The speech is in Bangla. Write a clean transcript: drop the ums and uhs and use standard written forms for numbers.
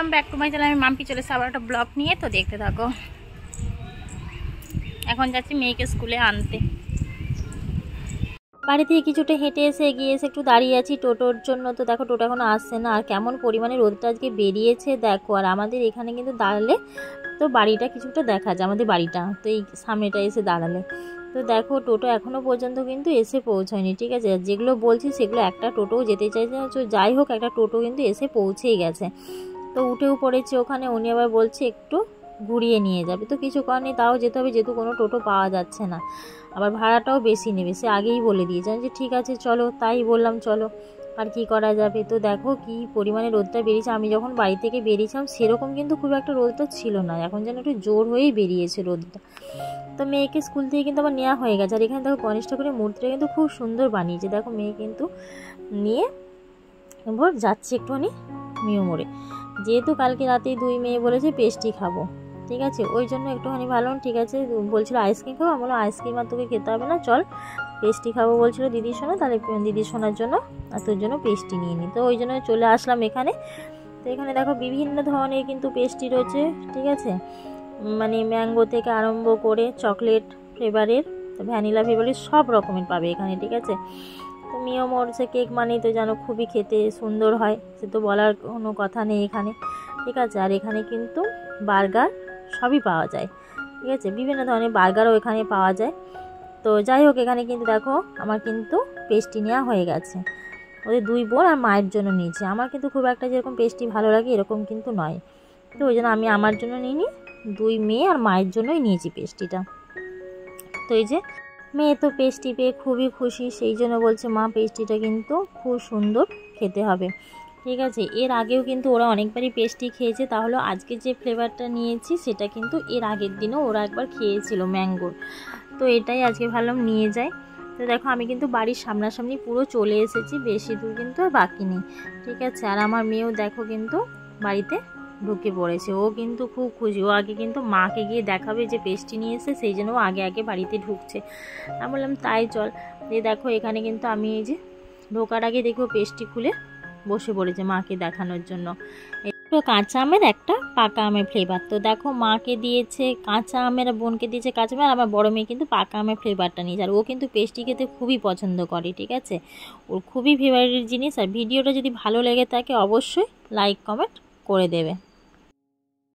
Welcome back to my channel. আমি মাম্পি চলে এসে আবার একটা ব্লগ নিয়ে, তো দেখতে থাকো। এখন যাচ্ছি মেয়েকে স্কুলে আনতে। বাড়ি থেকে কিছুটা হেঁটে এসে এগিয়ে এসে একটু দাঁড়িয়ে আছি টোটোর জন্য। তো দেখো টোটো এখনো আসছে না, আর কেমন পরিমাণে রোদটা আজকে বেরিয়েছে দেখো। আর আমাদের এখানে কিন্তু দাঁড়ালে তো বাড়িটা কিছুটা দেখা যায়, আমাদের বাড়িটা তো এই সামনেটা এসে দাঁড়ালে। তো দেখো টোটো এখনও পর্যন্ত কিন্তু এসে পৌঁছায়নি, ঠিক আছে। যেগুলো বলছি সেগুলো একটা টোটোও যেতে চাইছে না, তো যাই হোক একটা টোটো কিন্তু এসে পৌঁছেই গেছে। তো উঠেও পড়েছে ওখানে, উনি আবার বলছে একটু ঘুরিয়ে নিয়ে যাবে। তো কিছু করার নেই, তাও যেতে হবে, যেহেতু কোনো টোটো পাওয়া যাচ্ছে না। আবার ভাড়াটাও বেশি নেবে, সে আগেই বলে দিয়েছেন যে ঠিক আছে চলো, তাই বললাম চলো, আর কি করা যাবে। তো দেখো কি পরিমাণে রোদটা বেরিয়েছে। আমি যখন বাড়ি থেকে বেরিয়েছিলাম সেরকম কিন্তু খুব একটা রোদটা ছিল না, এখন যেন একটু জোর হয়েই বেরিয়েছে রোদটা। তো মেয়েকে স্কুল থেকে কিন্তু আবার নেওয়া হয়ে গেছে। আর এখানে দেখো গণেশ ঠাকুরের মূর্তিটা কিন্তু খুব সুন্দর বানিয়েছে। দেখো মেয়ে কিন্তু নিয়ে এবার যাচ্ছে একটুখানি মিও মোড়ে, যেহেতু কালকে রাতেই দুই মেয়ে বলেছে পেস্ট্রি খাবো, ঠিক আছে, ওই জন্য একটুখানি ভালো ঠিক আছে। বলছিল আইসক্রিম খাবো, আমি বললাম আইসক্রিম আর তোকে খেতে হবে না, চল পেস্ট্রি খাবো বলছিল দিদির শোনা, তাহলে দিদির শোনার জন্য আর তোর জন্য পেস্ট্রি নিয়ে নিই। তো ওই জন্য চলে আসলাম এখানে। তো এখানে দেখো বিভিন্ন ধরনের কিন্তু পেস্ট্রি রয়েছে, ঠিক আছে, মানে ম্যাঙ্গো থেকে আরম্ভ করে চকলেট ফ্লেভারের, ভ্যানিলা ফ্লেভারের সব রকমের পাবে এখানে, ঠিক আছে। তো মিও মোরসে কেক মানেই তো জানো খুবই খেতে সুন্দর হয়, সে তো বলার কোনো কথা নেই এখানে, ঠিক আছে। আর এখানে কিন্তু বার্গার সবই পাওয়া যায়, ঠিক আছে, বিভিন্ন ধরনের বার্গারও এখানে পাওয়া যায়। তো যাই হোক এখানে কিন্তু দেখো আমার কিন্তু পেস্ট্রি নেওয়া হয়ে গেছে, ওদের দুই বোন আর মায়ের জন্য নিয়েছে। আমার কিন্তু খুব একটা যেরকম পেস্ট্রি ভালো লাগে এরকম কিন্তু নয়, তো ওই জন্য আমি আমার জন্য নিইনি, দুই মেয়ে আর মায়ের জন্যই নিয়েছি পেস্ট্রিটা। তো এই যে মেয়ে তো পেস্ট্রি পেয়ে খুবই খুশি, সেই জন্য বলছে মা পেস্ট্রিটা কিন্তু খুব সুন্দর খেতে হবে, ঠিক আছে। এর আগেও কিন্তু ওরা অনেকবারই পেস্ট্রি খেয়েছে, তাহলে আজকে যে ফ্লেভারটা নিয়েছি সেটা কিন্তু এর আগের দিনও ওরা একবার খেয়েছিল ম্যাঙ্গোর, তো এটাই আজকে ভাবলাম নিয়ে যাই। তো দেখো আমি কিন্তু বাড়ির সামনাসামনি পুরো চলে এসেছি, বেশি দূর কিন্তু আর বাকি নেই, ঠিক আছে। আর আমার মেয়েও দেখো কিন্তু বাড়িতে ঢুকে পড়েছে, ও কিন্তু খুব খুশি। ও আগে কিন্তু মাকে গিয়ে দেখাবে যে পেস্ট্রি নিয়ে এসে, সেই জন্য ও আগে আগে বাড়িতে ঢুকছে। আমি বললাম তাই চল। দিয়ে দেখো এখানে কিন্তু আমি এই যে ঢোকার আগে দেখো পেস্ট্রি খুলে বসে পড়েছে মাকে দেখানোর জন্য। একটু কাঁচা আমের একটা পাকা আমের ফ্লেভার। তো দেখো মাকে দিয়েছে কাঁচা আমের, বোনকে দিয়েছে কাঁচা আমের, আর আমার বড় মেয়ে কিন্তু পাকা আমের ফ্লেভারটা নিয়েছে। আর ও কিন্তু পেস্ট্রি খেতে খুবই পছন্দ করে, ঠিক আছে, ওর খুবই ফেভারিট জিনিস। আর ভিডিওটা যদি ভালো লেগে থাকে অবশ্যই লাইক কমেন্ট করে দেবে।